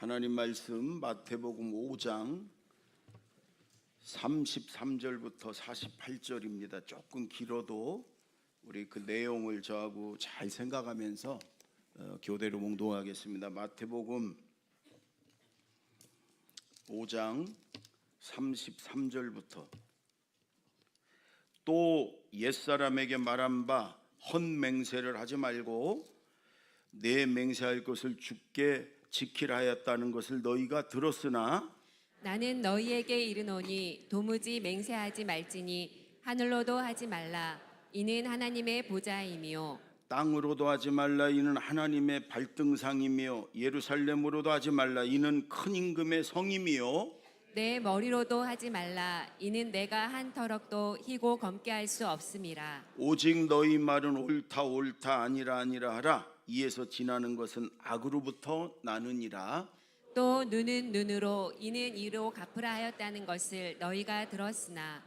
하나님 말씀 마태복음 5장 33절부터 48절입니다. 조금 길어도 우리 그 내용을 저하고 잘 생각하면서 교대로 몽동하겠습니다. 마태복음 5장 33절부터 또 옛사람에게 말한 바 헛맹세를 하지 말고 내 맹세할 것을 주께 지키라 하였다는 것을 너희가 들었으나 나는 너희에게 이르노니 도무지 맹세하지 말지니 하늘로도 하지 말라. 이는 하나님의 보좌임이요 땅으로도 하지 말라. 이는 하나님의 발등상이며 예루살렘으로도 하지 말라. 이는 큰 임금의 성임이요 내 머리로도 하지 말라. 이는 내가 한 터럭도 희고 검게 할 수 없음이라. 오직 너희 말은 옳다 옳다 아니라 아니라 하라. 이에서 지나는 것은 악으로부터 나느니라. 또 눈은 눈으로 이는 이로 갚으라 하였다는 것을 너희가 들었으나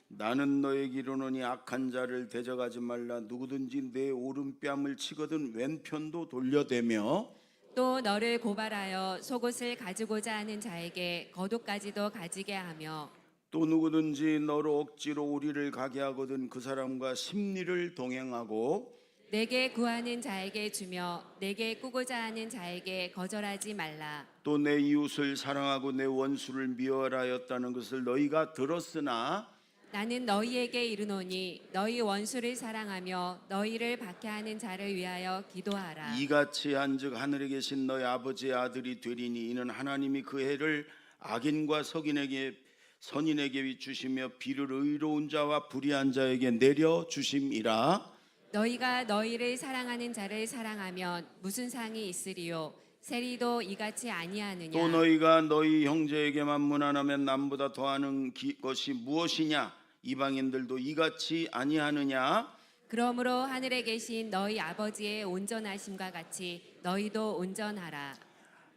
나는 너에게 이르노니 악한 자를 대적하지 말라. 누구든지 내 오른뺨을 치거든 왼편도 돌려대며 또 너를 고발하여 속옷을 가지고자 하는 자에게 겉옷까지도 가지게 하며 또 누구든지 너로 억지로 우리를 가게 하거든 그 사람과 심리를 동행하고 내게 구하는 자에게 주며 내게 꾸고자 하는 자에게 거절하지 말라. 또 내 이웃을 사랑하고 내 원수를 미워하라 하였다는 것을 너희가 들었으나 나는 너희에게 이르노니 너희 원수를 사랑하며 너희를 박해하는 자를 위하여 기도하라. 이같이 한즉 하늘에 계신 너희 아버지의 아들이 되리니 이는 하나님이 그 해를 악인과 선인에게 주시며 비를 의로운 자와 불의한 자에게 내려 주심이라. 너희가 너희를 사랑하는 자를 사랑하면 무슨 상이 있으리요? 세리도 이같이 아니하느냐? 또 너희가 너희 형제에게만 무난하면 남보다 더하는 것이 무엇이냐? 이방인들도 이같이 아니하느냐? 그러므로 하늘에 계신 너희 아버지의 온전하심과 같이 너희도 온전하라.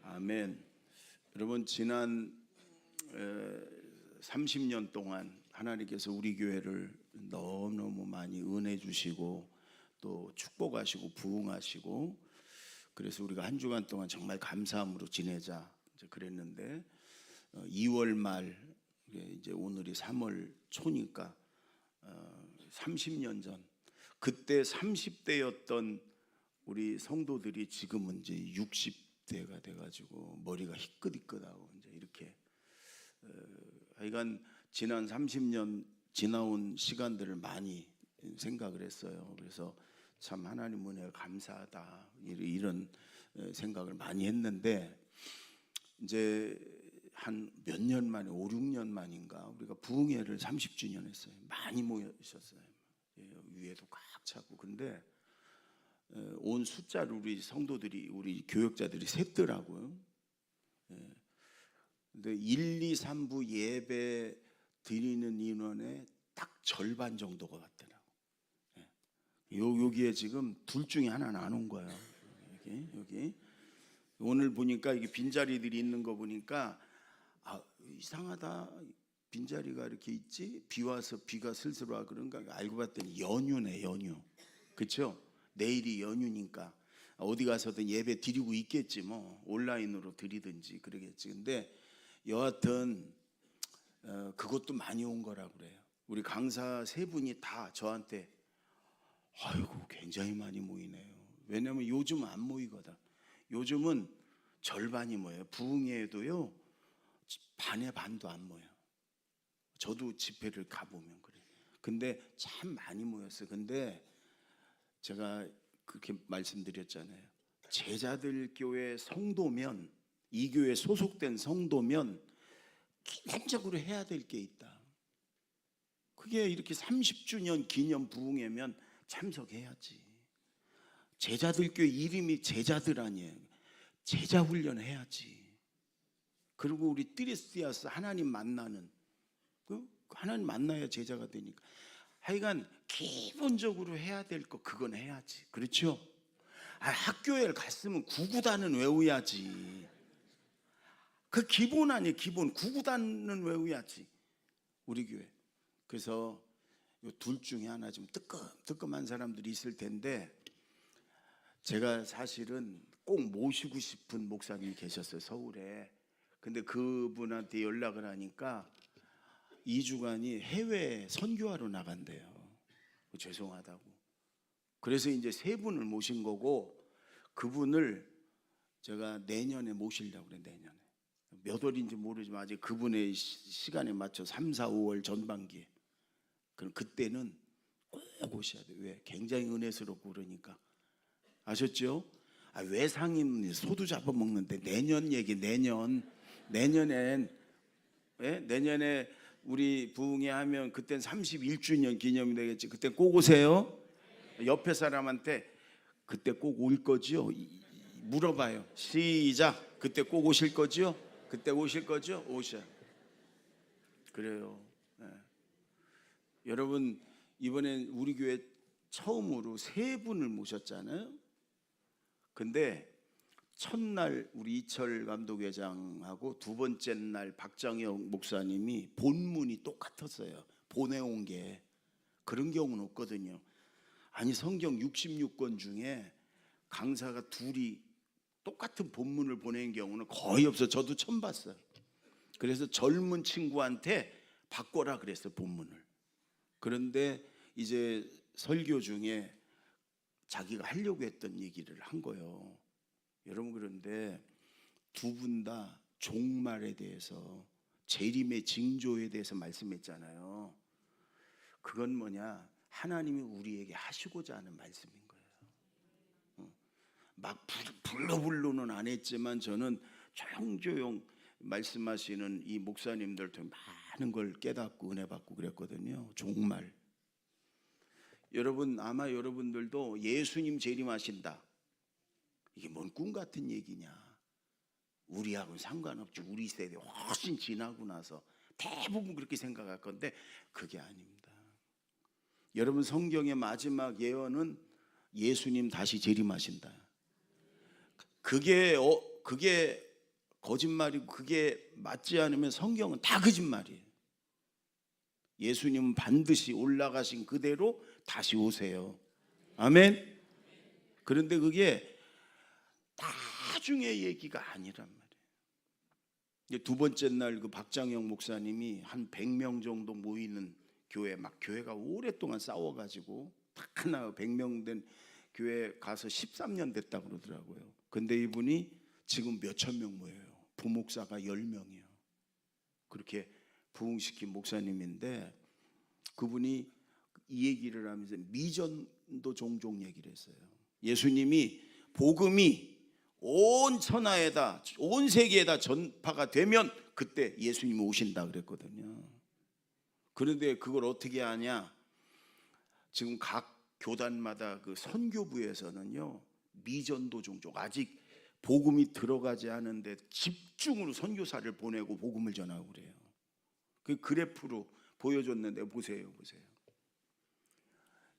아멘. 여러분 지난 30년 동안 하나님께서 우리 교회를 너무너무 많이 은혜 주시고 또 축복하시고 부흥하시고 그래서 우리가 한 주간 동안 정말 감사함으로 지내자 이제 그랬는데 2월 말 이제 오늘이 3월 초니까 30년 전 그때 30대였던 우리 성도들이 지금은 이제 60대가 돼가지고 머리가 희끗희끗하고 이제 이렇게 하여간 지난 30년 지나온 시간들을 많이 생각을 했어요. 그래서 참 하나님 은혜가 감사하다 이런 생각을 많이 했는데 이제 한 몇 년 만에 5, 6년 만인가 우리가 부흥회를 30주년 했어요. 많이 모이셨어요. 위에도 꽉 차고. 근데 온 숫자를 우리 성도들이 우리 교역자들이 셌더라고요. 근데 1, 2, 3부 예배 드리는 인원의 딱 절반 정도가 왔더라고요. 여기에 지금 둘 중에 하나는 안 온 거예요. 여기 오늘 보니까 이게 빈자리들이 있는 거 보니까 이상하다. 빈자리가 이렇게 있지? 비 와서 비가 슬슬 와 그런가 알고 봤더니 연휴네. 연휴. 그렇죠? 내일이 연휴니까 어디 가서든 예배 드리고 있겠지 뭐. 온라인으로 드리든지 그러겠지. 근데 여하튼 그것도 많이 온 거라 그래요. 우리 강사 세 분이 다 저한테 아이고 굉장히 많이 모이네요. 왜냐면 요즘은 안 모이거든. 요즘은 절반이 모여요. 부흥회에도요 반의 반도 안 모여. 저도 집회를 가보면 그래요. 근데 참 많이 모였어요. 근데 제가 그렇게 말씀드렸잖아요. 제자들 교회 성도면 이 교회 소속된 성도면 기본적으로 해야 될 게 있다. 그게 이렇게 30주년 기념 부흥회면 참석해야지. 제자들 교회 이름이 제자들 아니에요. 제자 훈련 해야지. 그리고 우리 띠레스티아스 하나님 만나는 하나님 만나야 제자가 되니까 하여간 기본적으로 해야 될 거 그건 해야지. 그렇죠? 학교에 갔으면 구구단은 외워야지. 그 기본 아니에요. 기본 구구단은 외워야지. 우리 교회. 그래서 둘 중에 하나 좀 뜨끔뜨끔한 사람들이 있을 텐데 제가 사실은 꼭 모시고 싶은 목사님이 계셨어요, 서울에. 근데 그분한테 연락을 하니까 2주간이 해외 선교하러 나간대요. 죄송하다고. 그래서 이제 세 분을 모신 거고, 그분을 제가 내년에 모시려고 그래. 내년에 몇 월인지 모르지만 아직 그분의 시간에 맞춰 3, 4, 5월 전반기에. 그럼 그때는 꼭 오셔야 돼요. 왜? 굉장히 은혜스럽고 그러니까. 아셨죠? 외상인 소도 잡아먹는데 내년 얘기. 내년엔 내년에 우리 부흥회 하면 그땐 31주년 기념이 되겠지. 그때 꼭 오세요. 옆에 사람한테 그때 꼭 올 거지요? 물어봐요. 시작. 그때 꼭 오실 거지요? 그때 오실 거죠? 오셔. 그래요. 네. 여러분, 이번엔 우리 교회 처음으로 세 분을 모셨잖아요. 근데 첫날 우리 이철 감독회장하고 두 번째 날 박장영 목사님이 본문이 똑같았어요. 보내온 게. 그런 경우는 없거든요. 아니, 성경 66권 중에 강사가 둘이 똑같은 본문을 보낸 경우는 거의 없어요. 저도 처음 봤어요. 그래서 젊은 친구한테 바꿔라 그랬어요, 본문을. 그런데 이제 설교 중에 자기가 하려고 했던 얘기를 한 거예요. 여러분, 그런데 두 분 다 종말에 대해서, 재림의 징조에 대해서 말씀했잖아요. 그건 뭐냐? 하나님이 우리에게 하시고자 하는 말씀인 거예요. 막 불러불로는 안 했지만 저는 조용조용 말씀하시는 이 목사님들 통해 많은 걸 깨닫고 은혜 받고 그랬거든요. 종말. 여러분, 아마 여러분들도 예수님 재림하신다, 이게 뭔 꿈 같은 얘기냐, 우리하고는 상관없지, 우리 세대 훨씬 지나고 나서 대부분 그렇게 생각할 건데 그게 아닙니다. 여러분, 성경의 마지막 예언은 예수님 다시 재림하신다. 그게 거짓말이고 그게 맞지 않으면 성경은 다 거짓말이에요. 예수님은 반드시 올라가신 그대로 다시 오세요. 아멘. 그런데 그게 나중에 얘기가 아니란 말이에요. 두 번째 날 그 박장영 목사님이 한 100명 정도 모이는 교회, 막 교회가 오랫동안 싸워가지고 딱 하나 100명 된 교회 가서 13년 됐다 그러더라고요. 근데 이분이 지금 몇천 명 모여요. 부목사가 10명이에요. 그렇게 부흥시킨 목사님인데, 그분이 이 얘기를 하면서 미전도 종종 얘기를 했어요. 예수님이 복음이 온 천하에다, 온 세계에다 전파가 되면 그때 예수님이 오신다 그랬거든요. 그런데 그걸 어떻게 하냐? 지금 각 교단마다 그 선교부에서는요, 미전도 종족, 아직 복음이 들어가지 않은데 집중으로 선교사를 보내고 복음을 전하고 그래요. 그 그래프로 보여줬는데 보세요.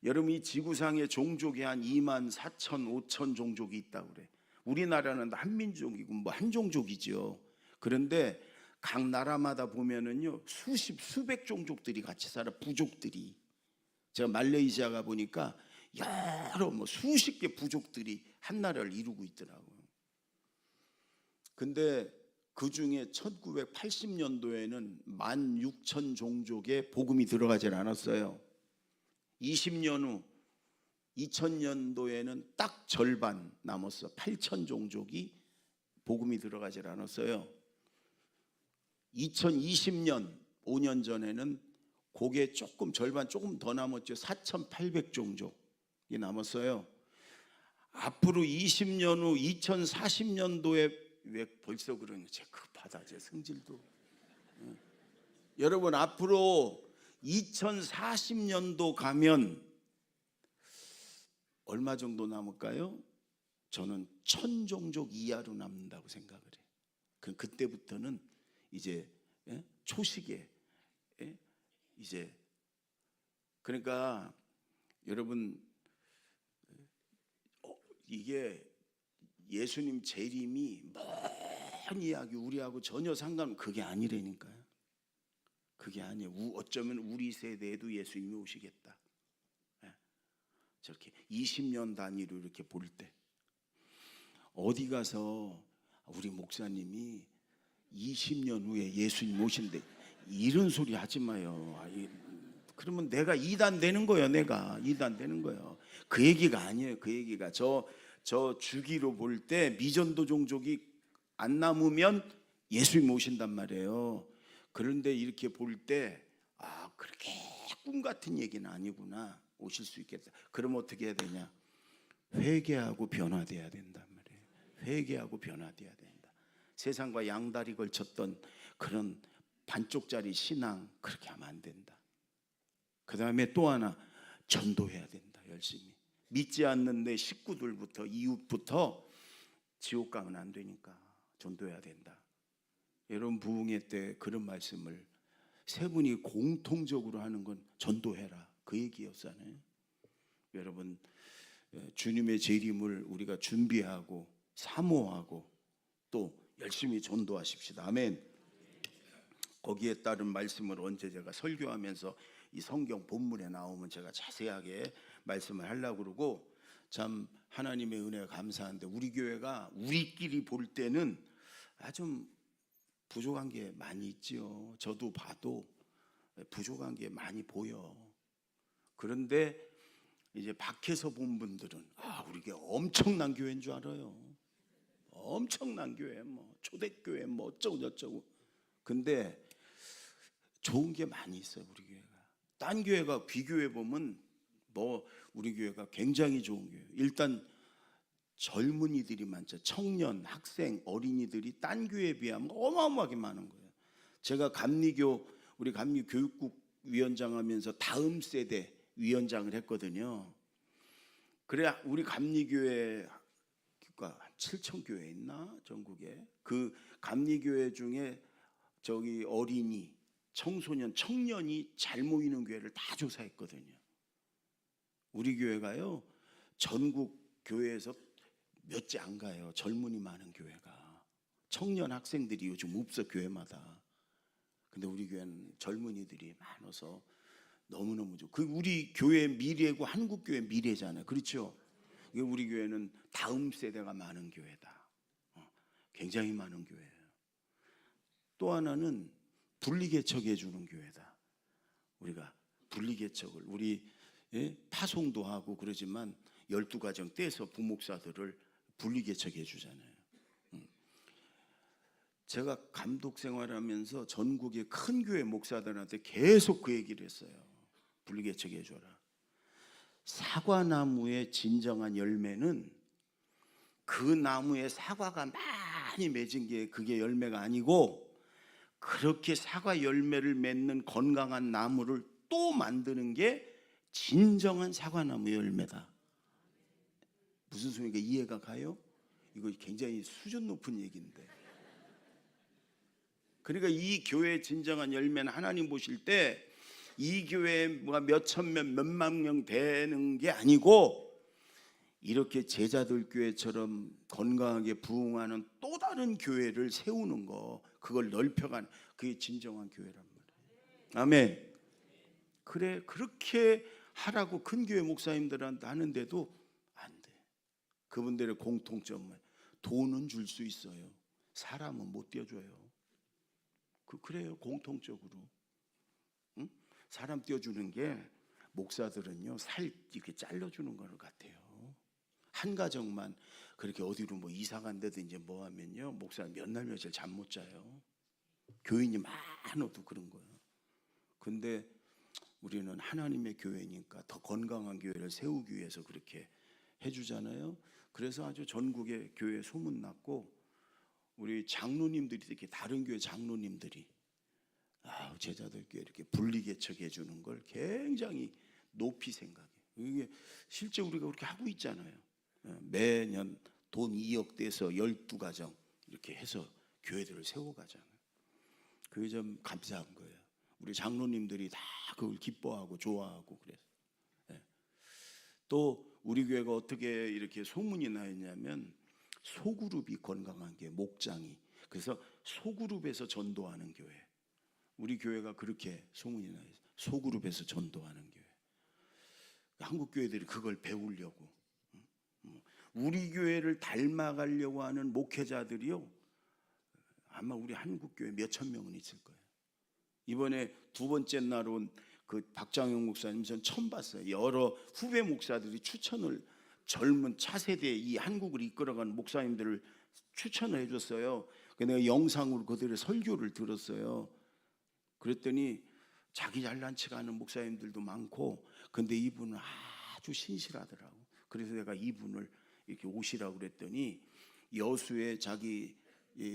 여러분, 이 지구상에 종족이 한 2만 4천 5천 종족이 있다고 그래. 우리나라는 한민족이고 뭐 한 종족이죠. 그런데 각 나라마다 보면은요, 수백 종족들이 같이 살아, 부족들이. 제가 말레이시아 가 보니까 여러 수십 개 부족들이 한 나라를 이루고 있더라고요. 근데 그 중에 1980년도에는 16,000 종족의 복음이 들어가질 않았어요. 20년 후 2000년도에는 딱 절반 남았어. 8,000 종족이 복음이 들어가질 않았어요. 2020년 5년 전에는 그게 절반 조금 더 남았죠. 4,800 종족이 남았어요. 앞으로 20년 후 2040년도에, 왜 벌써 그러는지 급하다, 제 성질도. 여러분, 앞으로 2040년도 가면 얼마 정도 남을까요? 저는 1,000 종족 이하로 남는다고 생각을 해요. 그때부터는 이제 초시계, 이제, 그러니까 여러분, 이게 예수님 재림이 먼 이야기, 우리하고 전혀 그게 아니라니까요. 그게 아니에요. 어쩌면 우리 세대에도 예수님이 오시겠다. 저렇게 20년 단위로 이렇게 볼 때 어디 가서 우리 목사님이 20년 후에 예수님 오신대 이런 소리 하지 마요. 그러면 내가 이단 되는 거예요. 내가 이단 되는 거예요. 그 얘기가 아니에요. 그 얘기가 저 주기로 볼 때 미전도 종족이 안 남으면 예수님 오신단 말이에요. 그런데 이렇게 볼 때 그렇게 꿈 같은 얘기는 아니구나. 오실 수 있겠다. 그럼 어떻게 해야 되냐? 회개하고 변화돼야 된단 말이에요. 회개하고 변화돼야 된다. 세상과 양다리 걸쳤던 그런 반쪽짜리 신앙 그렇게 하면 안 된다. 그 다음에 또 하나 전도해야 된다. 열심히 믿지 않는 내 식구들부터 이웃부터 지옥 가면 안 되니까 전도해야 된다. 여러분 부흥회 때 그런 말씀을 세 분이 공통적으로 하는 건 전도해라 그 얘기였잖아요. 여러분 주님의 재림을 우리가 준비하고 사모하고 또 열심히 전도하십시다. 아멘. 거기에 따른 말씀을 언제 제가 설교하면서 이 성경 본문에 나오면 제가 자세하게 말씀을 하려고 그러고, 참 하나님의 은혜가 감사한데 우리 교회가 우리끼리 볼 때는 좀 부족한 게 많이 있지요. 저도 봐도 부족한 게 많이 보여. 그런데 이제 밖에서 본 분들은 우리 교회 엄청난 교회인 줄 알아요. 엄청난 교회, 뭐 초대교회, 뭐 어쩌고 저쩌고. 근데 좋은 게 많이 있어요. 우리 교회가. 딴 교회가 비교해 보면 뭐 우리 교회가 굉장히 좋은 교회예요. 일단 젊은이들이 많죠. 청년, 학생, 어린이들이 딴 교회에 비하면 어마어마하게 많은 거예요. 제가 우리 감리 교육국 위원장 하면서 다음 세대 위원장을 했거든요. 그래 우리 감리교회가 7,000교회 있나 전국에. 그 감리교회 중에 저기 어린이, 청소년, 청년이 잘 모이는 교회를 다 조사했거든요. 우리 교회가요 전국 교회에서 몇째 안 가요. 젊은이 많은 교회가. 청년 학생들이 요즘 없어 교회마다. 근데 우리 교회는 젊은이들이 많아서 너무너무 좋고, 그 우리 교회의 미래고 한국 교회의 미래잖아요. 그렇죠? 우리 교회는 다음 세대가 많은 교회다. 굉장히 많은 교회예요. 또 하나는 분리개척해 주는 교회다. 우리가 분리개척을 우리 파송도 하고 그러지만 12가정 떼서 부목사들을 분리개척해 주잖아요. 제가 감독 생활하면서 전국의 큰 교회 목사들한테 계속 그 얘기를 했어요. 분리개척해 줘라. 사과나무의 진정한 열매는 그 나무에 사과가 많이 맺은 게 그게 열매가 아니고, 그렇게 사과 열매를 맺는 건강한 나무를 또 만드는 게 진정한 사과나무의 열매다. 무슨 소리가 이해가 가요? 이거 굉장히 수준 높은 얘기인데. 그러니까 이 교회의 진정한 열매는 하나님 보실 때 이 교회에 뭐가 몇천 명, 몇만 명 되는 게 아니고, 이렇게 제자들 교회처럼 건강하게 부흥하는 또 다른 교회를 세우는 거, 그걸 넓혀가는, 그게 진정한 교회란 말이에요. 아멘. 그래 그렇게 하라고 큰 교회 목사님들한테 하는데도 안 돼. 그분들의 공통점은 돈은 줄 수 있어요. 사람은 못 띄워줘요. 그래요. 공통적으로. 응? 사람 띄워주는 게 목사들은요 살 이렇게 잘라주는 것 같아요. 한 가정만 그렇게 어디로 뭐 이사 간다든지 이제 뭐 하면요 목사는 몇 날 며칠 잠 못 자요. 교인이 많아도 그런 거예요. 근데 우리는 하나님의 교회니까 더 건강한 교회를 세우기 위해서 그렇게 해주잖아요. 그래서 아주 전국의 교회 소문났고, 우리 장로님들이 이렇게 다른 교회 장로님들이 제자들께 이렇게 분리개척해 주는 걸 굉장히 높이 생각해요. 이게 실제 우리가 그렇게 하고 있잖아요. 매년 돈 2억 떼서 12가정 이렇게 해서 교회들을 세워가잖아요. 그게 좀 감사한 거예요. 우리 장로님들이 다 그걸 기뻐하고 좋아하고 그래서. 또 우리 교회가 어떻게 이렇게 소문이 나 있냐면, 소그룹이 건강한 게 목장이. 그래서 소그룹에서 전도하는 교회. 우리 교회가 그렇게 소문이 나 있어요. 소그룹에서 전도하는 교회. 한국 교회들이 그걸 배우려고. 우리 교회를 닮아가려고 하는 목회자들이요, 아마 우리 한국 교회 몇천 명은 있을 거예요. 이번에 두 번째 날 온 그 박장영 목사님 전 처음 봤어요. 여러 후배 목사들이 추천을, 젊은 차세대 이 한국을 이끌어가는 목사님들을 추천을 해줬어요. 내가 영상으로 그들의 설교를 들었어요. 그랬더니 자기 잘난 척 하는 목사님들도 많고, 근데 이분은 아주 신실하더라고. 그래서 내가 이분을 이렇게 오시라고 그랬더니 여수에 자기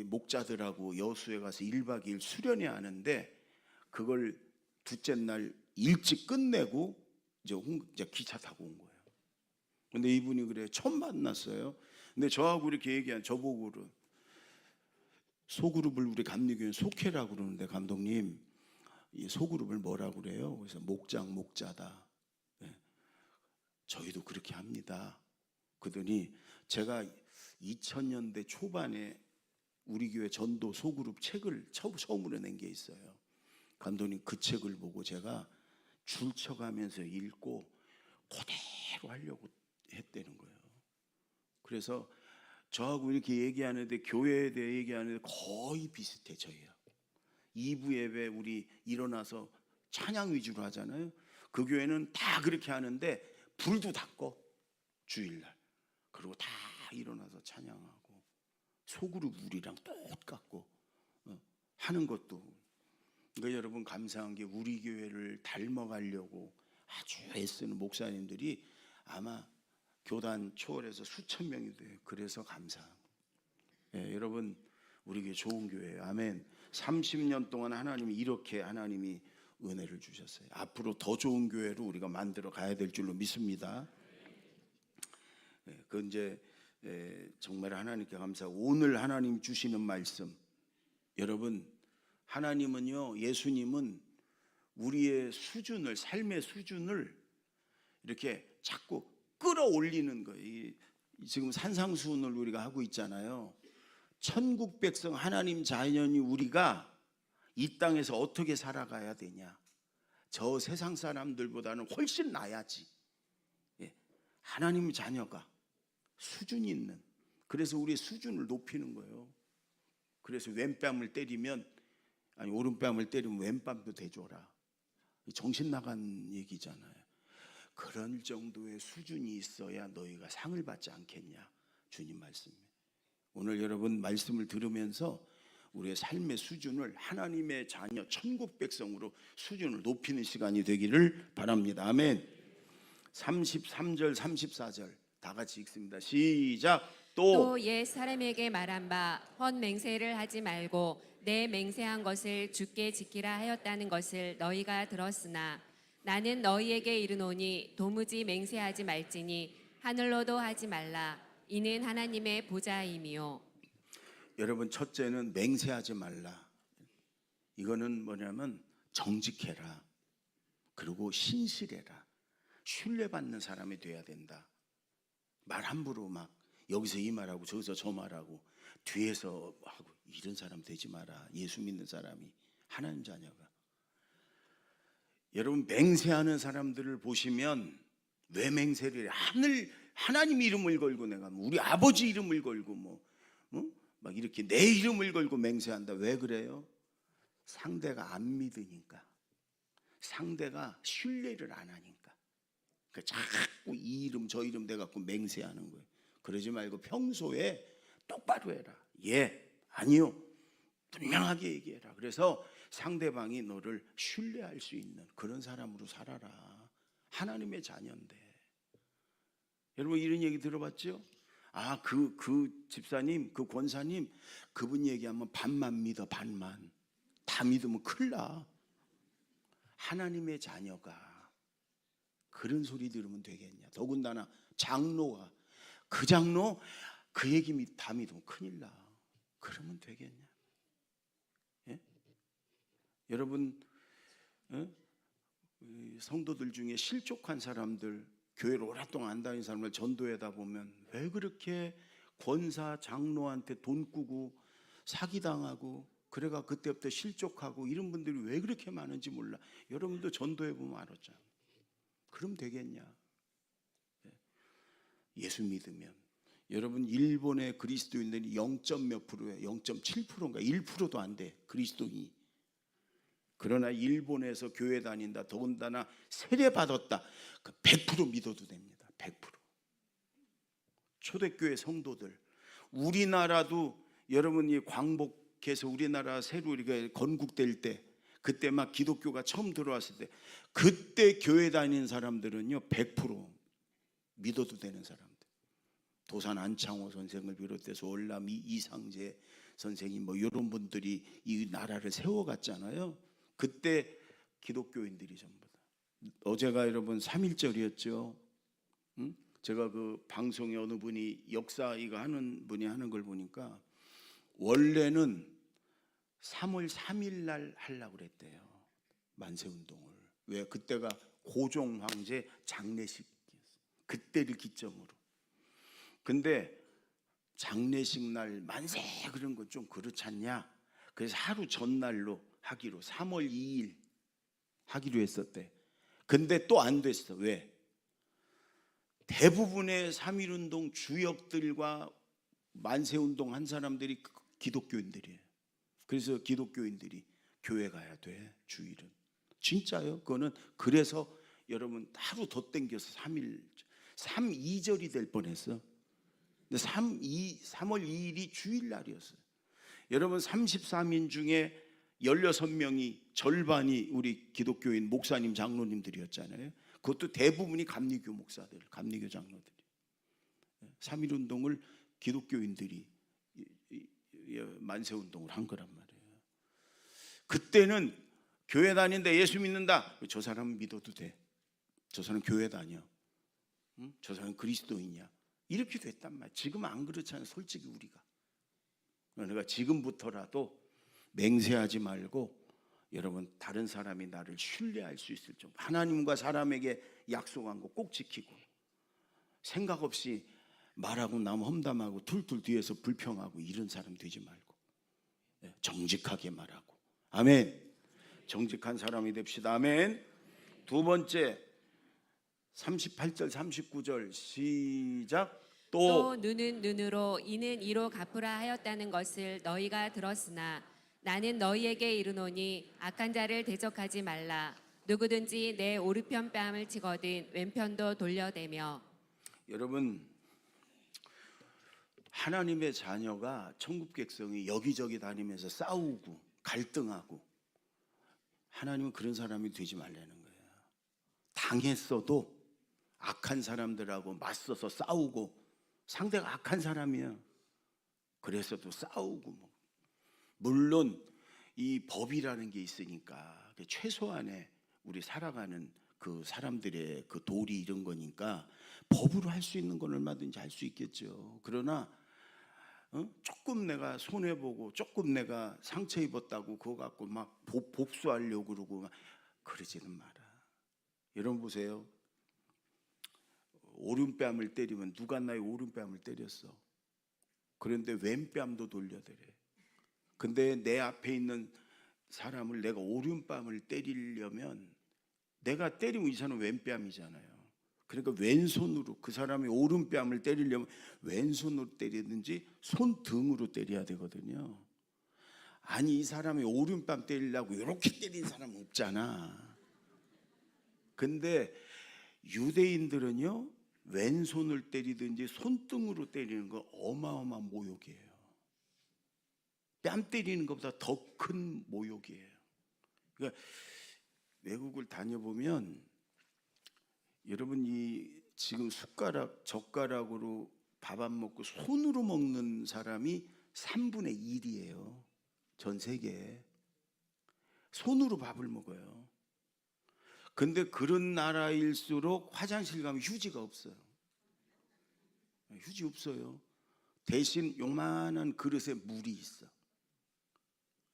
목자들하고 여수에 가서 1박 2일 수련회 하는데, 그걸 둘째 날 일찍 끝내고 이제 기차 타고 온 거예요. 근데 이분이 그래, 처음 만났어요. 근데 저하고 이렇게 얘기한, 저보고는 소그룹을 우리 감리교회 속회라고 그러는데, 감독님 이 소그룹을 뭐라고 그래요? 그래서 목자다. 네. 저희도 그렇게 합니다. 그러더니 제가 2000년대 초반에 우리 교회 전도 소그룹 책을 처음으로 낸 게 있어요. 감독님 그 책을 보고 제가 줄쳐가면서 읽고 그대로 하려고 했다는 거예요. 그래서 저하고 이렇게 얘기하는데, 교회에 대해 얘기하는데 거의 비슷해. 저희요. 2부 예배 우리 일어나서 찬양 위주로 하잖아요. 그 교회는 다 그렇게 하는데 불도 다 꺼, 주일날. 그리고 다 일어나서 찬양하고, 소그룹 우리랑 똑같고 하는 것도. 그러니까 여러분, 감사한 게 우리 교회를 닮아가려고 아주 애쓰는 목사님들이 아마 교단 초월해서 수천 명이 돼요. 그래서 감사합니다. 여러분, 우리 교회 좋은 교회예요. 아멘. 30년 동안 하나님이 이렇게 하나님이 은혜를 주셨어요. 앞으로 더 좋은 교회로 우리가 만들어 가야 될 줄로 믿습니다. 그 이제 정말 하나님께 감사하고, 오늘 하나님 주시는 말씀, 여러분, 하나님은요, 예수님은 우리의 수준을, 삶의 수준을 이렇게 자꾸 끌어올리는 거예요. 지금 산상수훈을 우리가 하고 있잖아요. 천국 백성 하나님 자녀니 우리가 이 땅에서 어떻게 살아가야 되냐, 저 세상 사람들보다는 훨씬 나야지. 하나님 자녀가 수준이 있는, 그래서 우리의 수준을 높이는 거예요. 그래서 왼뺨을 때리면, 아니 오른뺨을 때리면 왼뺨도 대줘라. 정신 나간 얘기잖아요. 그런 정도의 수준이 있어야 너희가 상을 받지 않겠냐, 주님 말씀에. 오늘 여러분 말씀을 들으면서 우리의 삶의 수준을 하나님의 자녀, 천국 백성으로 수준을 높이는 시간이 되기를 바랍니다. 아멘. 33절 34절 다 같이 읽습니다. 시작. 또 옛 사람에게 말한 바 헛맹세를 하지 말고 내 맹세한 것을 주께 지키라 하였다는 것을 너희가 들었으나 나는 너희에게 이르노니 도무지 맹세하지 말지니 하늘로도 하지 말라. 이는 하나님의 보좌임이요. 여러분, 첫째는 맹세하지 말라. 이거는 뭐냐면 정직해라. 그리고 신실해라. 신뢰받는 사람이 돼야 된다. 말 함부로 막 여기서 이 말하고 저기서 저 말하고 뒤에서 하고 이런 사람 되지 마라. 예수 믿는 사람이, 하나님 자녀가. 여러분, 맹세하는 사람들을 보시면 왜 맹세를 해? 하나님 이름을 걸고, 내가 우리 아버지 이름을 걸고 막 이렇게 내 이름을 걸고 맹세한다. 왜 그래요? 상대가 안 믿으니까, 상대가 신뢰를 안 하니까. 그러니까 자꾸 이 이름 저 이름 대 갖고 맹세하는 거예요. 그러지 말고 평소에 똑바로 해라. 예, 아니요, 분명하게 얘기해라. 그래서 상대방이 너를 신뢰할 수 있는 그런 사람으로 살아라. 하나님의 자녀인데. 여러분, 이런 얘기 들어봤죠? 아, 그 집사님, 그 권사님, 그분 얘기하면 반만 믿어, 반만. 다 믿으면 큰일 나. 하나님의 자녀가 그런 소리 들으면 되겠냐. 더군다나 장로가, 그 장로 그 얘기 다 믿으면 큰일 나. 그러면 되겠냐. 예? 여러분, 성도들 중에 실족한 사람들, 교회를 오랫동안 안 다닌 사람을 전도하다 보면 왜 그렇게 권사 장로한테 돈 꾸고 사기당하고 그래가 그때부터 실족하고 이런 분들이 왜 그렇게 많은지 몰라. 여러분도 전도해보면 알았잖아. 그럼 되겠냐. 예수 믿으면. 여러분 일본의 그리스도인들이 0. 몇 프로예요? 0.7%인가 1%도 안 돼. 그리스도인이. 그러나 일본에서 교회 다닌다. 더군다나 세례 받았다. 100% 믿어도 됩니다. 100%. 초대교회 성도들. 우리나라도 여러분이 광복해서 우리나라 새로 이렇게 건국될 때, 그때 막 기독교가 처음 들어왔을 때, 그때 교회 다니는 사람들은요 100% 믿어도 되는 사람들. 도산 안창호 선생을 비롯해서 월남 이상재 선생님 뭐 이런 분들이 이 나라를 세워갔잖아요. 그때 기독교인들이 전부 다. 어제가 여러분 3.1절이었죠. 응? 제가 그 방송에 어느 분이 역사 이거 하는 분이 하는 걸 보니까 원래는 3월 3일 날 하려고 그랬대요. 만세운동을. 왜? 그때가 고종 황제 장례식이었어요. 그때를 기점으로. 근데 장례식 날 만세 그런 건 좀 그렇지 않냐? 그래서 하루 전날로 하기로 3월 2일 하기로 했었대. 근데 또 안 됐어. 왜? 대부분의 3.1운동 주역들과 만세운동 한 사람들이 기독교인들이에요. 그래서 기독교인들이 교회 가야 돼. 주일은. 진짜요? 그거는. 그래서 여러분 하루 더 땡겨서 3.2절이 될 뻔했어. 근데 3월 2일이 주일날이었어요. 여러분 33인 중에 16명이 절반이 우리 기독교인 목사님 장로님들이었잖아요. 그것도 대부분이 감리교 목사들, 감리교 장로들이. 3.1운동을 기독교인들이 만세운동을 한 거란 말이에요. 그때는 교회 다닌다, 예수 믿는다, 저 사람은 믿어도 돼. 저 사람 교회 다녀. 응? 저 사람 그리스도인이야. 이렇게 됐단 말이야. 지금 안 그렇잖아요. 솔직히 우리가. 그러니까 지금부터라도 맹세하지 말고 여러분 다른 사람이 나를 신뢰할 수 있을 정도, 하나님과 사람에게 약속한 거 꼭 지키고, 생각 없이 말하고 남 험담하고 툴툴 뒤에서 불평하고 이런 사람 되지 말고 정직하게 말하고. 아멘. 정직한 사람이 됩시다. 아멘. 두 번째 38절 39절 시작. 또 눈은 눈으로 이는 이로 갚으라 하였다는 것을 너희가 들었으나 나는 너희에게 이르노니 악한 자를 대적하지 말라. 누구든지 내 오른편 뺨을 치거든 왼편도 돌려대며. 여러분 하나님의 자녀가 천국 백성이 여기저기 다니면서 싸우고 갈등하고, 하나님은 그런 사람이 되지 말라는 거예요. 당했어도 악한 사람들하고 맞서서 싸우고, 상대가 악한 사람이야. 그래서도 싸우고 뭐. 물론 이 법이라는 게 있으니까 최소한의 우리 살아가는 그 사람들의 그 도리 이런 거니까 법으로 할 수 있는 건 얼마든지 할 수 있겠죠. 그러나 조금 내가 손해보고 조금 내가 상처 입었다고 그거 갖고 막 복수하려고 그러고 막 그러지는 마라. 여러분 보세요. 오른뺨을 때리면 누가 나의 오른뺨을 때렸어? 그런데 왼뺨도 돌려대래. 근데 내 앞에 있는 사람을 내가 오른뺨을 때리려면, 내가 때리면 이 사람은 왼뺨이잖아요. 그러니까 왼손으로 그 사람의 오른뺨을 때리려면 왼손으로 때리든지 손등으로 때려야 되거든요. 아니 이 사람의 오른뺨 때리려고 이렇게 때린 사람은 없잖아. 근데 유대인들은요 왼손을 때리든지 손등으로 때리는 거 어마어마한 모욕이에요. 뺨 때리는 것보다 더 큰 모욕이에요. 그러니까 외국을 다녀보면 여러분 이 지금 숟가락 젓가락으로 밥 안 먹고 손으로 먹는 사람이 3분의 1이에요. 전 세계에 손으로 밥을 먹어요. 근데 그런 나라일수록 화장실 가면 휴지가 없어요. 휴지 없어요. 대신 요만한 그릇에 물이 있어.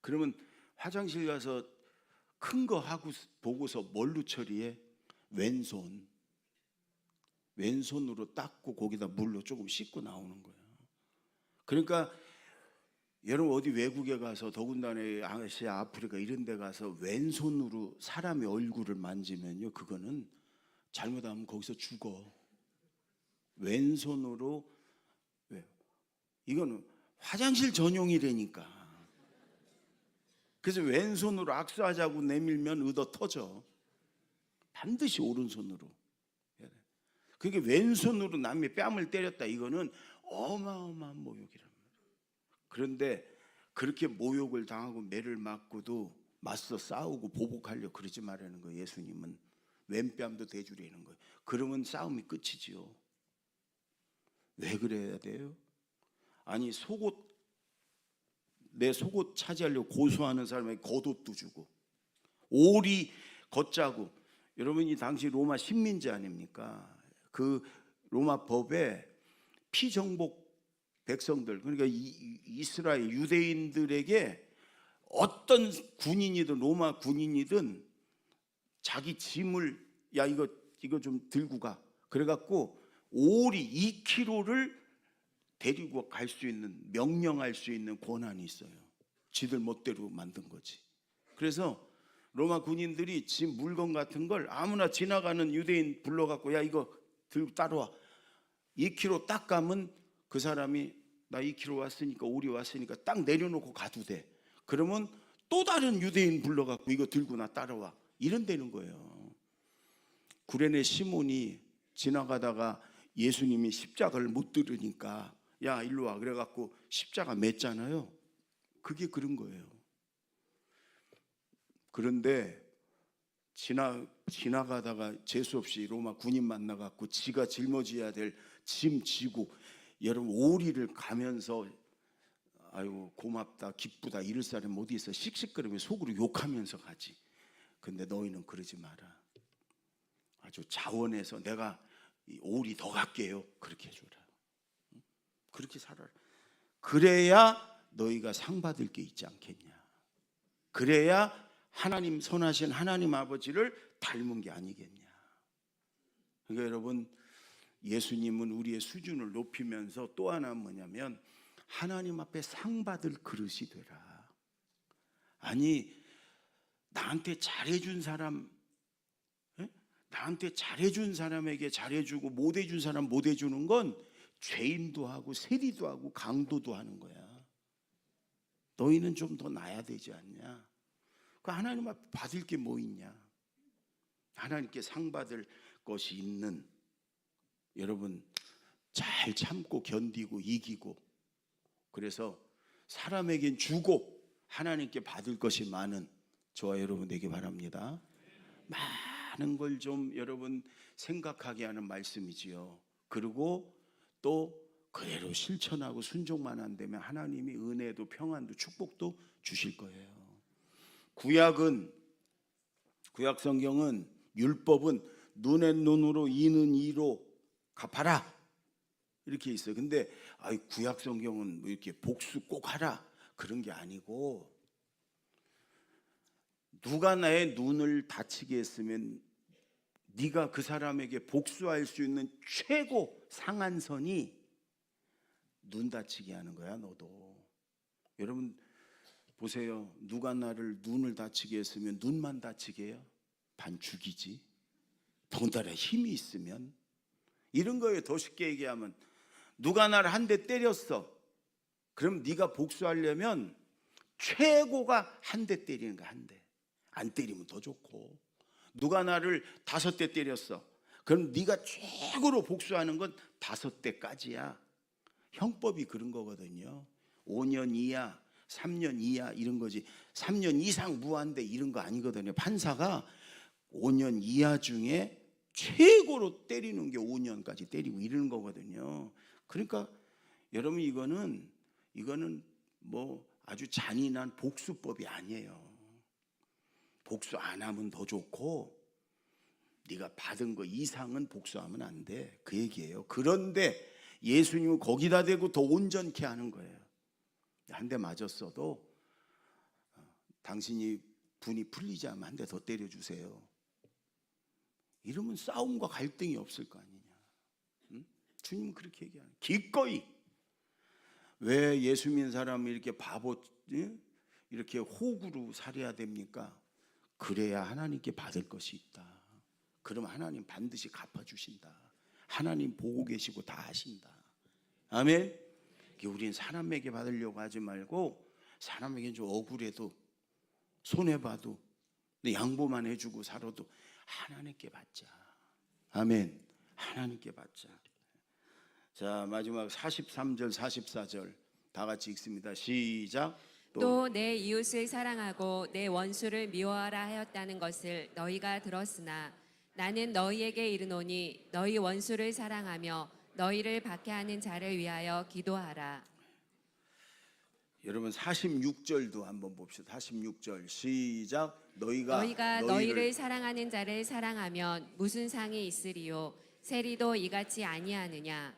그러면 화장실 가서 큰 거 하고 보고서 뭘로 처리해? 왼손으로 닦고 거기다 물로 조금 씻고 나오는 거예요. 그러니까 여러분 어디 외국에 가서 더군다나 아시아, 아프리카 이런 데 가서 왼손으로 사람의 얼굴을 만지면요 그거는 잘못하면 거기서 죽어. 왼손으로 이거는 화장실 전용이라니까. 그래서 왼손으로 악수하자고 내밀면 얻어 터져. 반드시 오른손으로. 그게 왼손으로 남의 뺨을 때렸다. 이거는 어마어마한 모욕이란 말이에요. 그런데 그렇게 모욕을 당하고 매를 맞고도 맞서 싸우고 보복하려 그러지 말라는 거예요. 예수님은 왼뺨도 대주려는 거예요. 그러면 싸움이 끝이지요. 왜 그래야 돼요? 아니 내 속옷 차지하려고 고소하는 사람에게 겉옷도 주고 오리 걷자고. 여러분이 당시 로마 식민지 아닙니까? 그 로마 법에 피정복 백성들, 그러니까 이스라엘 유대인들에게 어떤 군인이든 로마 군인이든 자기 짐을 야 이거 좀 들고 가. 그래갖고 오리 2kg를 데리고 갈 수 있는, 명령할 수 있는 권한이 있어요. 지들 멋대로 만든 거지. 그래서 로마 군인들이 지 물건 같은 걸 아무나 지나가는 유대인 불러갖고 야 이거 들고 따라와. 2kg 딱 가면 그 사람이 나 2kg 왔으니까 오리 왔으니까 딱 내려놓고 가도 돼. 그러면 또 다른 유대인 불러갖고 이거 들고 나 따라와. 이런 되는 거예요. 구레네 시몬이 지나가다가 예수님이 십자가를 못 들으니까 야 일로 와 그래갖고 십자가 맸잖아요. 그게 그런 거예요. 그런데 지나가다가 재수없이 로마 군인 만나갖고 지가 짊어져야 될 짐 지고 여러분 오리를 가면서 아유 고맙다 기쁘다 이럴 사람이 어디 있어. 씩씩거리며 속으로 욕하면서 가지. 근데 너희는 그러지 마라. 아주 자원해서 내가 오리 더 갈게요. 그렇게 해줘라. 그렇게 살아라. 그래야 너희가 상 받을 게 있지 않겠냐. 그래야 하나님 선하신 하나님 아버지를 닮은 게 아니겠냐. 그러니까 여러분 예수님은 우리의 수준을 높이면서 또 하나 뭐냐면 하나님 앞에 상 받을 그릇이 되라. 아니 나한테 잘해준 사람, 나한테 잘해준 사람에게 잘해주고 못해준 사람 못해주는 건 죄인도 하고 세리도 하고 강도도 하는 거야. 너희는 좀 더 나야 되지 않냐. 그 하나님 앞에 받을 게 뭐 있냐. 하나님께 상 받을 것이 있는 여러분 잘 참고 견디고 이기고 그래서 사람에겐 주고 하나님께 받을 것이 많은 저와 여러분 되기 바랍니다. 많은 걸 좀 여러분 생각하게 하는 말씀이지요. 그리고 또 그대로 실천하고 순종만 한다면 하나님이 은혜도 평안도 축복도 주실 거예요. 구약 성경은 율법은 눈의 눈으로 이는 이로 갚아라 이렇게 있어요. 근데 구약 성경은 뭐 이렇게 복수 꼭 하라 그런 게 아니고 누가 나의 눈을 다치게 했으면 네가 그 사람에게 복수할 수 있는 최고 상한선이 눈 다치게 하는 거야. 너도 여러분 보세요. 누가 나를 눈을 다치게 했으면 눈만 다치게 해요? 반 죽이지. 더군다나 힘이 있으면 이런 거예요. 더 쉽게 얘기하면 누가 나를 한 대 때렸어. 그럼 네가 복수하려면 최고가 한 대 때리는 거야. 한 대. 안 때리면 더 좋고 누가 나를 5대 때렸어. 그럼 네가 최고로 복수하는 건 5대까지야. 형법이 그런 거거든요. 5년 이하, 3년 이하 이런 거지. 3년 이상 무한대 이런 거 아니거든요. 판사가 5년 이하 중에 최고로 때리는 게 5년까지 때리고 이러는 거거든요. 그러니까 여러분 이거는 뭐 아주 잔인한 복수법이 아니에요. 복수 안 하면 더 좋고 네가 받은 거 이상은 복수하면 안 돼. 그 얘기예요. 그런데 예수님은 거기다 대고 더 온전케 하는 거예요. 한 대 맞았어도 당신이 분이 풀리지 않으면 한 대 더 때려주세요. 이러면 싸움과 갈등이 없을 거 아니냐. 응? 주님은 그렇게 얘기하는. 기꺼이. 왜 예수 믿는 사람이 이렇게 바보, 이렇게 호구로 살아야 됩니까? 그래야 하나님께 받을 것이 있다. 그럼 하나님 반드시 갚아주신다. 하나님 보고 계시고 다 하신다. 아멘. 우리는 사람에게 받으려고 하지 말고 사람에게 좀 억울해도 손해봐도 양보만 해주고 살아도 하나님께 받자. 아멘. 하나님께 받자. 자, 마지막 43절 44절 다 같이 읽습니다. 시작. 또 내 이웃을 사랑하고 내 원수를 미워하라 하였다는 것을 너희가 들었으나 나는 너희에게 이르노니 너희 원수를 사랑하며 너희를 박해하는 자를 위하여 기도하라. 여러분 46절도 한번 봅시다. 46절 시작. 너희가 너희를 사랑하는 자를 사랑하면 무슨 상이 있으리요? 세리도 이같이 아니하느냐?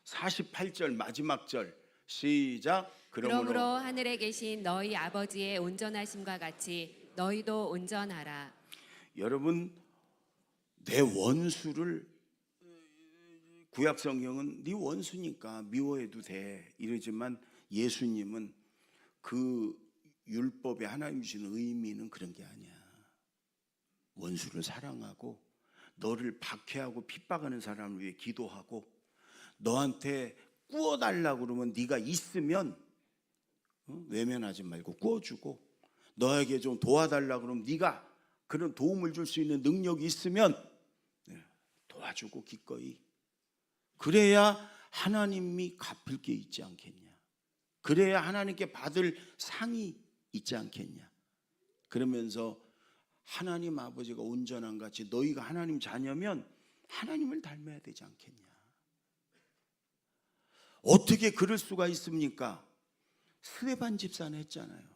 48절 마지막 절 시작. 그러므로 하늘에 계신 너희 아버지의 온전하심과 같이 너희도 온전하라. 여러분 내 원수를 구약 성경은 네 원수니까 미워해도 돼 이러지만 예수님은 그 율법에 하나님 주신 의미는 그런 게 아니야. 원수를 사랑하고 너를 박해하고 핍박하는 사람을 위해 기도하고 너한테 구워달라고 그러면 네가 있으면 외면하지 말고 구워주고 너에게 좀 도와달라고 그러면 네가 그런 도움을 줄 수 있는 능력이 있으면 도와주고 기꺼이. 그래야 하나님이 갚을 게 있지 않겠냐. 그래야 하나님께 받을 상이 있지 않겠냐. 그러면서 하나님 아버지가 온전한 같이 너희가 하나님 자녀면 하나님을 닮아야 되지 않겠냐. 어떻게 그럴 수가 있습니까? 스데반 집사는 했잖아요.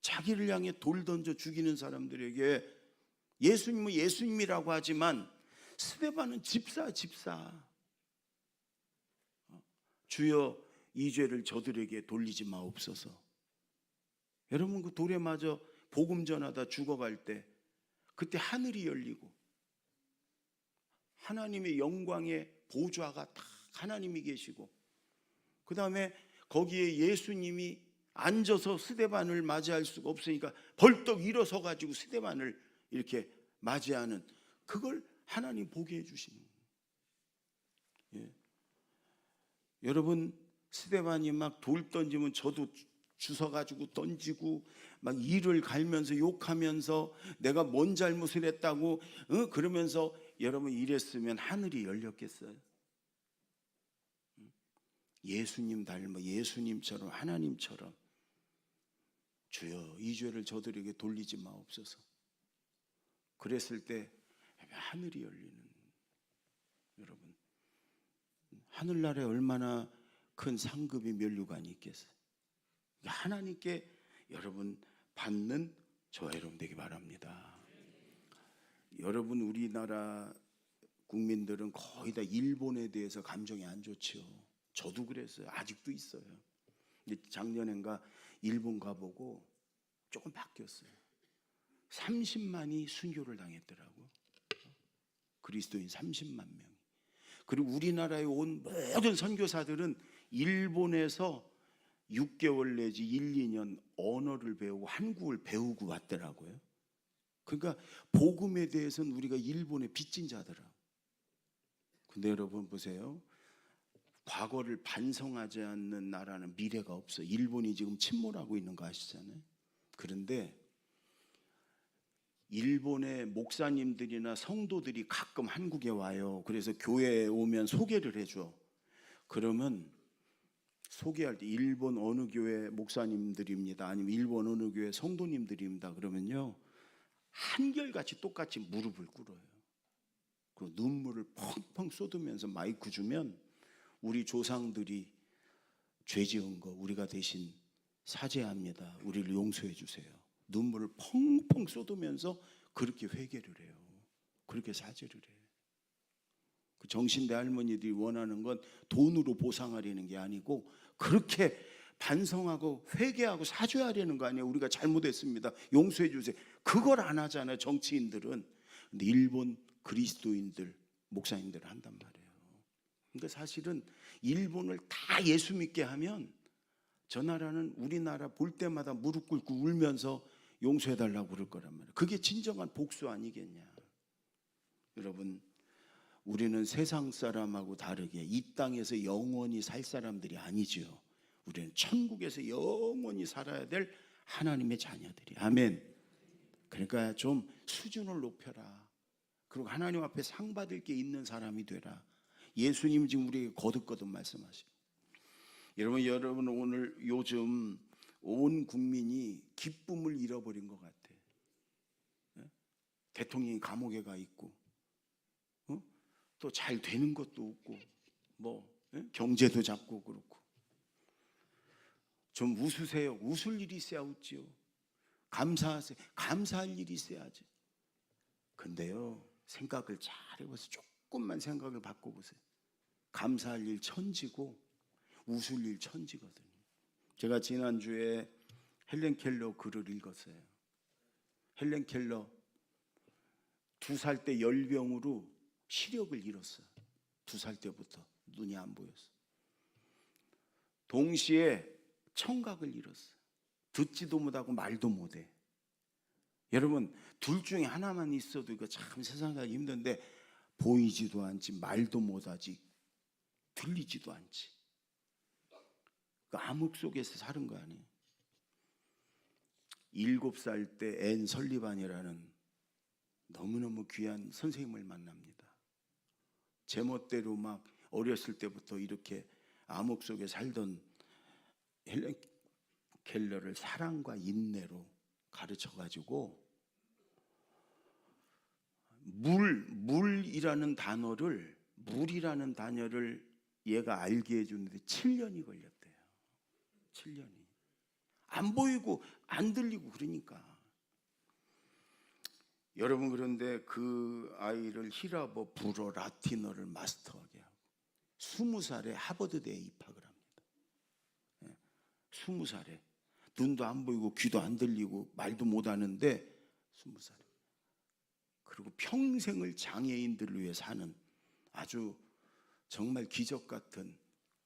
자기를 향해 돌 던져 죽이는 사람들에게 예수님은 예수님이라고 하지만 스데반은 집사. 주여 이 죄를 저들에게 돌리지 마옵소서. 여러분 그 돌에 맞아 복음 전하다 죽어갈 때 그때 하늘이 열리고 하나님의 영광의 보좌가 딱 하나님이 계시고 그 다음에 거기에 예수님이 앉아서 스데반을 맞이할 수가 없으니까 벌떡 일어서 가지고 스데반을 이렇게 맞이하는 그걸 하나님 보게 해주시는 거예요. 예. 여러분 스데반이 막 돌 던지면 저도 주워가지고 던지고 막 이를 갈면서 욕하면서 내가 뭔 잘못을 했다고 그러면서 여러분 이랬으면 하늘이 열렸겠어요? 예수님 닮아 예수님처럼 하나님처럼 주여 이 죄를 저들에게 돌리지 마옵소서. 그랬을 때 하늘이 열리는 여러분 하늘나라에 얼마나 큰 상급이 면류관이 있겠어요. 하나님께 여러분 받는 저 여러분 되기 바랍니다. 여러분 우리나라 국민들은 거의 다 일본에 대해서 감정이 안 좋지요. 저도 그랬어요. 아직도 있어요. 작년엔가 일본 가보고 조금 바뀌었어요. 30만이 순교를 당했더라고. 그리스도인 30만 명. 그리고 우리나라에 온 모든 선교사들은 일본에서 6개월 내지 1, 2년 언어를 배우고 한국을 배우고 왔더라고요. 그러니까 복음에 대해서는 우리가 일본의 빚진 자더라. 근데 여러분 보세요. 과거를 반성하지 않는 나라는 미래가 없어요. 일본이 지금 침몰하고 있는 거 아시잖아요. 그런데 일본의 목사님들이나 성도들이 가끔 한국에 와요. 그래서 교회에 오면 소개를 해줘. 그러면 소개할 때 일본 어느 교회 목사님들입니다. 아니면 일본 어느 교회 성도님들입니다. 그러면요 한결같이 똑같이 무릎을 꿇어요. 그리고 눈물을 펑펑 쏟으면서 마이크 주면 우리 조상들이 죄 지은 거 우리가 대신 사죄합니다. 우리를 용서해 주세요. 눈물을 펑펑 쏟으면서 그렇게 회개를 해요. 그렇게 사죄를 해요. 그 정신대 할머니들이 원하는 건 돈으로 보상하려는 게 아니고 그렇게 반성하고 회개하고 사죄하려는 거 아니에요. 우리가 잘못했습니다. 용서해 주세요. 그걸 안 하잖아요. 정치인들은. 근데 일본 그리스도인들 목사님들은 한단 말이에요. 그러니까 사실은 일본을 다 예수 믿게 하면 저 나라는 우리나라 볼 때마다 무릎 꿇고 울면서 용서해달라고 그럴 거란 말이에요. 그게 진정한 복수 아니겠냐. 여러분 우리는 세상 사람하고 다르게 이 땅에서 영원히 살 사람들이 아니지요. 우리는 천국에서 영원히 살아야 될 하나님의 자녀들이. 아멘. 그러니까 좀 수준을 높여라. 그리고 하나님 앞에 상 받을 게 있는 사람이 되라. 예수님 지금 우리에게 거듭거듭 말씀하시고. 여러분 오늘 요즘 온 국민이 기쁨을 잃어버린 것 같아. 대통령이 감옥에 가 있고, 또 잘 되는 것도 없고, 경제도 잡고 그렇고. 좀 웃으세요. 웃을 일이 있어야 웃지요. 감사하세요. 감사할 일이 있어야지. 근데요, 생각을 잘 해보세요. 조금만 생각을 바꿔보세요. 감사할 일 천지고 웃을 일 천지거든요. 제가 지난주에 헬렌 켈러 글을 읽었어요. 헬렌 켈러 2살 때 열병으로 시력을 잃었어요. 2살 때부터 눈이 안 보였어요. 동시에 청각을 잃었어요. 듣지도 못하고 말도 못해. 여러분 둘 중에 하나만 있어도 이거 참 세상 살기 힘든데, 보이지도 않지, 말도 못하지, 들리지도 않지. 그 암흑 속에서 사는 거 아니에요. 7살 때 앤 설리반이라는 너무너무 귀한 선생님을 만납니다. 제멋대로 막 어렸을 때부터 이렇게 암흑 속에 살던 헬렌 켈러를 사랑과 인내로 가르쳐가지고 물이라는 단어를 얘가 알게 해주는데 7년이 걸렸대요. 7년이. 안 보이고 안 들리고 그러니까. 여러분 그런데 그 아이를 히라버, 불어, 라틴어를 마스터하게 하고 20살에 하버드대에 입학을 합니다. 20살에 눈도 안 보이고 귀도 안 들리고 말도 못하는데 20살에. 그리고 평생을 장애인들을 위해 사는 아주 정말 기적 같은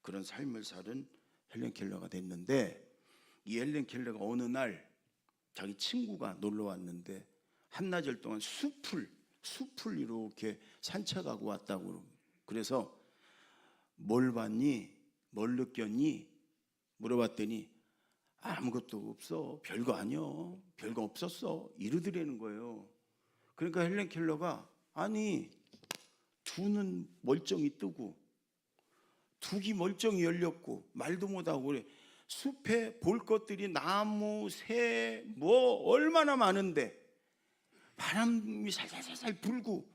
그런 삶을 사는 헬렌 켈러가 됐는데, 이 헬렌 켈러가 어느 날 자기 친구가 놀러 왔는데 한나절 동안 숲을 이렇게 산책하고 왔다고. 그래서 뭘 봤니? 뭘 느꼈니? 물어봤더니 아무것도 없어. 별거 아니여. 별거 없었어. 이러더라는 거예요. 그러니까 헬렌 켈러가 아니 두 눈 멀쩡히 뜨고 두 귀 멀쩡히 열렸고 말도 못하고 그래. 숲에 볼 것들이 나무, 새, 얼마나 많은데 바람이 살살살살 불고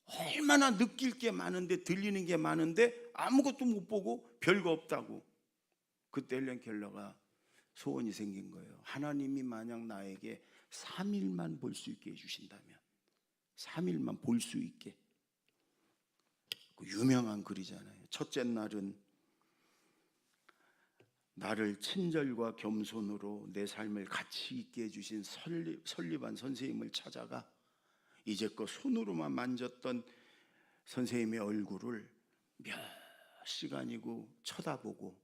얼마나 느낄 게 많은데 들리는 게 많은데 아무것도 못 보고 별거 없다고. 그때 헬렌 켈러가 소원이 생긴 거예요. 하나님이 만약 나에게 3일만 볼 수 있게 해주신다면, 3일만 볼 수 있게. 그 유명한 글이잖아요. 첫째 날은 나를 친절과 겸손으로 내 삶을 가치 있게 해주신 설리반 선생님을 찾아가 이제껏 손으로만 만졌던 선생님의 얼굴을 몇 시간이고 쳐다보고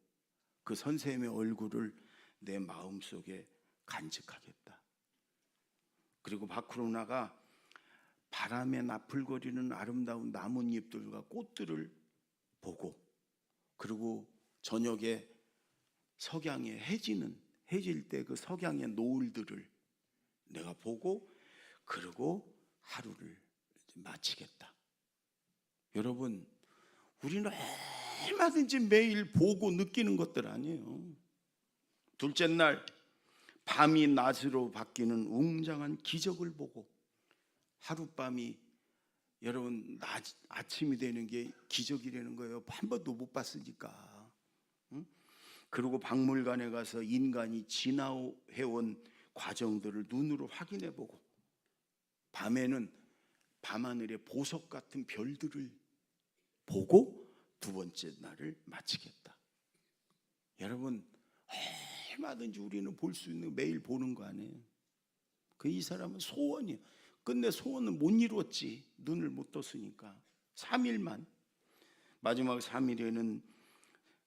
그 선생님의 얼굴을 내 마음속에 간직하겠다. 그리고 밖으로 나가 바람에 나풀거리는 아름다운 나뭇잎들과 꽃들을 보고, 그리고 저녁에 석양에 해질 때 그 석양의 노을들을 내가 보고, 그리고 하루를 마치겠다. 여러분 우리는 얼마든지 매일 보고 느끼는 것들 아니에요. 둘째 날 밤이 낮으로 바뀌는 웅장한 기적을 보고, 하룻밤이 여러분 아침이 되는 게 기적이라는 거예요. 한 번도 못 봤으니까. 그리고 박물관에 가서 인간이 진화해온 과정들을 눈으로 확인해 보고, 밤에는 밤하늘의 보석 같은 별들을 보고 두 번째 날을 마치겠다. 여러분 얼마든지 우리는 볼 수 있는, 매일 보는 거 아니에요. 이 사람은 소원이에요. 근데 소원은 못 이루었지. 눈을 못 떴으니까. 3일만. 마지막 3일에는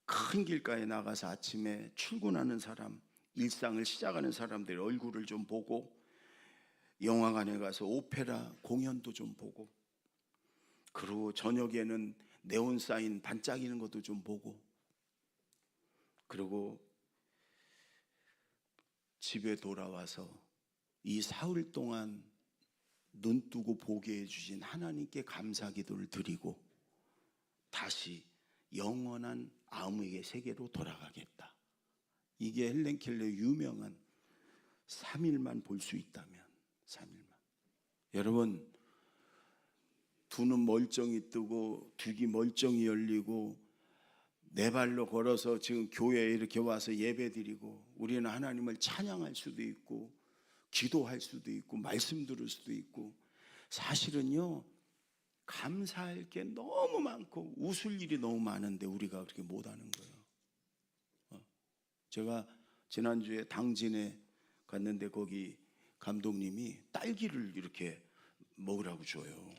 큰 길가에 나가서 아침에 출근하는 사람, 일상을 시작하는 사람들의 얼굴을 좀 보고, 영화관에 가서 오페라 공연도 좀 보고, 그리고 저녁에는 네온사인 반짝이는 것도 좀 보고, 그리고 집에 돌아와서 이 사흘 동안 눈 뜨고 보게 해주신 하나님께 감사기도를 드리고 다시 영원한 암흑의 세계로 돌아가겠다. 이게 헬렌 켈러의 유명한 3일만 볼 수 있다면 3일만. 여러분, 두 눈 멀쩡히 뜨고 두 귀 멀쩡히 열리고 네 발로 걸어서 지금 교회에 이렇게 와서 예배드리고 우리는 하나님을 찬양할 수도 있고 기도할 수도 있고 말씀 들을 수도 있고, 사실은요 감사할 게 너무 많고 웃을 일이 너무 많은데 우리가 그렇게 못하는 거예요. 제가 지난주에 당진에 갔는데 거기 감독님이 딸기를 이렇게 먹으라고 줘요.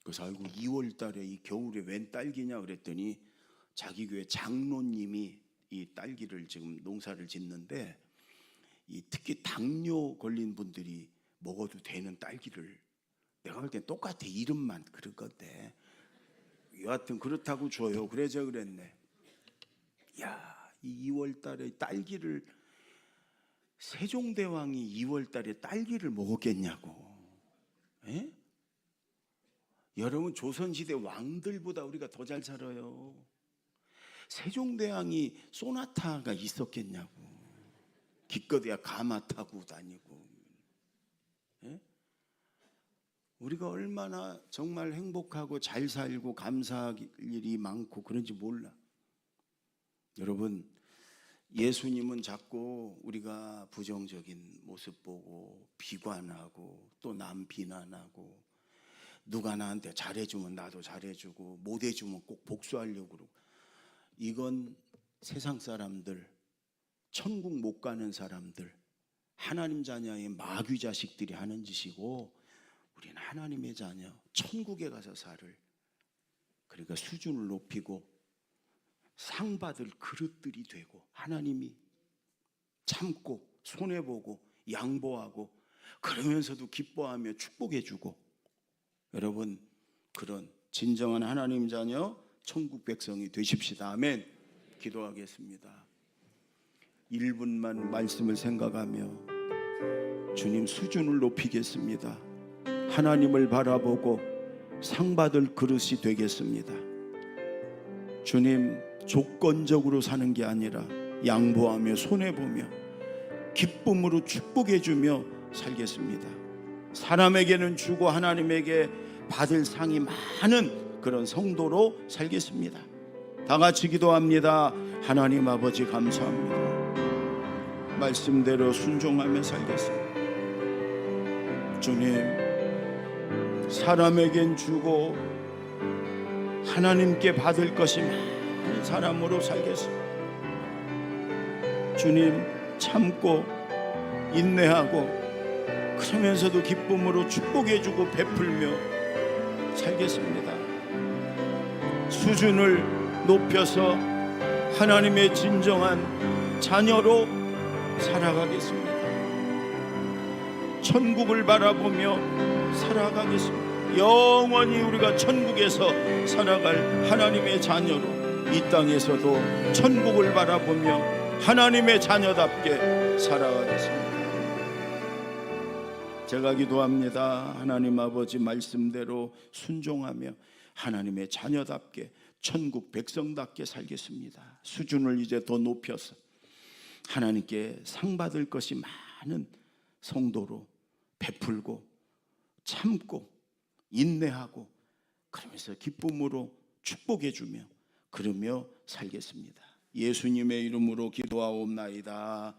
그래서 아이고 2월 달에 이 겨울에 웬 딸기냐 그랬더니 자기 교회 장로님이 이 딸기를 지금 농사를 짓는데 이 특히 당뇨 걸린 분들이 먹어도 되는 딸기를, 내가 볼 땐 똑같아 이름만 그럴 건데 여하튼 그렇다고 줘요. 그래서 그랬네. 야, 이 2월 달에 딸기를, 세종대왕이 2월 달에 딸기를 먹었겠냐고. 에? 여러분, 조선시대 왕들보다 우리가 더 잘 살아요. 세종대왕이 소나타가 있었겠냐고. 기껏해야 가마 타고 다니고. 에? 우리가 얼마나 정말 행복하고 잘 살고 감사할 일이 많고 그런지 몰라. 여러분, 예수님은 자꾸 우리가 부정적인 모습 보고 비관하고 또 남 비난하고 누가 나한테 잘해주면 나도 잘해주고 못해주면 꼭 복수하려고 그러고, 이건 세상 사람들, 천국 못 가는 사람들, 하나님 자녀의 마귀 자식들이 하는 짓이고, 우리는 하나님의 자녀, 천국에 가서 살을, 그러니까 수준을 높이고 상 받을 그릇들이 되고 하나님이 참고 손해보고 양보하고 그러면서도 기뻐하며 축복해주고, 여러분 그런 진정한 하나님 자녀 천국 백성이 되십시다. 아멘. 기도하겠습니다. 1분만 말씀을 생각하며 주님 수준을 높이겠습니다. 하나님을 바라보고 상 받을 그릇이 되겠습니다. 주님, 조건적으로 사는 게 아니라 양보하며 손해보며 기쁨으로 축복해주며 살겠습니다. 사람에게는 주고 하나님에게 받을 상이 많은 그런 성도로 살겠습니다. 다 같이 기도합니다. 하나님 아버지 감사합니다. 말씀대로 순종하며 살겠습니다. 주님, 사람에겐 주고 하나님께 받을 것이 많은 사람으로 살겠습니다. 주님, 참고 인내하고 그러면서도 기쁨으로 축복해주고 베풀며 살겠습니다. 수준을 높여서 하나님의 진정한 자녀로 살아가겠습니다. 천국을 바라보며 살아가겠습니다. 영원히 우리가 천국에서 살아갈 하나님의 자녀로 이 땅에서도 천국을 바라보며 하나님의 자녀답게 살아가겠습니다. 제가 기도합니다. 하나님 아버지 말씀대로 순종하며 하나님의 자녀답게 천국 백성답게 살겠습니다. 수준을 이제 더 높여서 하나님께 상 받을 것이 많은 성도로 베풀고 참고 인내하고 그러면서 기쁨으로 축복해주며 그러며 살겠습니다. 예수님의 이름으로 기도하옵나이다.